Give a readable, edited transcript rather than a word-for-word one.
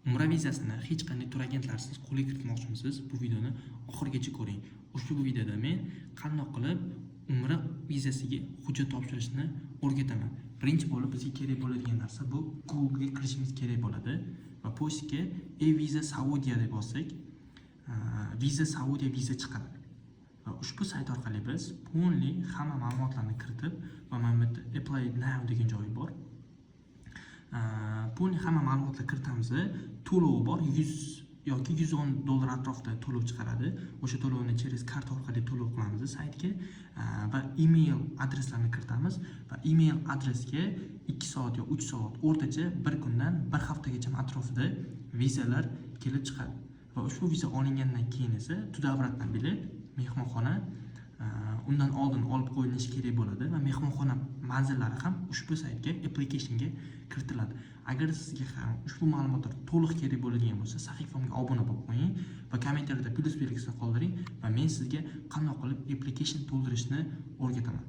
Umra vizasini hech qanday tur agentlarsiz qo'lga kiritmoqchimisiz? Bu videoni oxirigacha ko'ring. Ushbu videoda men qanday qilib umra vizasiga hujjat topshirishni o'rgataman. Birinchi bo'lib bizga kerak bo'ladigan narsa bu Google ga kirishimiz kerak bo'ladi va postga e-viza Saudiya deb bossak, viza Saudiya viza chiqadi. Va ushbu sayt orqali biz only hamma ma'lumotlarni kiritib va mana bu yerda apply now degan joyi bor. Pulni hamma ma'lumotlarni kiritamiz. To'lov bor, 100 yoki 110 dollar atrofida to'lov chiqaradi. O'sha to'lovni через karta orqali to'lov qilamiz saytga va email adreslarni kiritamiz va email adresga 2 soat yoki 3 soat o'rtacha bir kundan bir haftagacha atrofida vizalar kelib chiqadi. Va ushbu viza olingandan keyin esa tudavratdan bilet mehmonxona undan oldin olib qo'yilishi kerak bo'ladi va mehmonxona manzillari ham ushbu saytga applicationga kiritiladi. Agar sizga ham ushbu ma'lumotlar to'liq kerak bo'ladigan bo'lsa, sahifamga obuna bo'lib qo'ying va kommentariyada plus belgisini qoldiring va men sizga qanday qilib application to'ldirishni o'rgataman.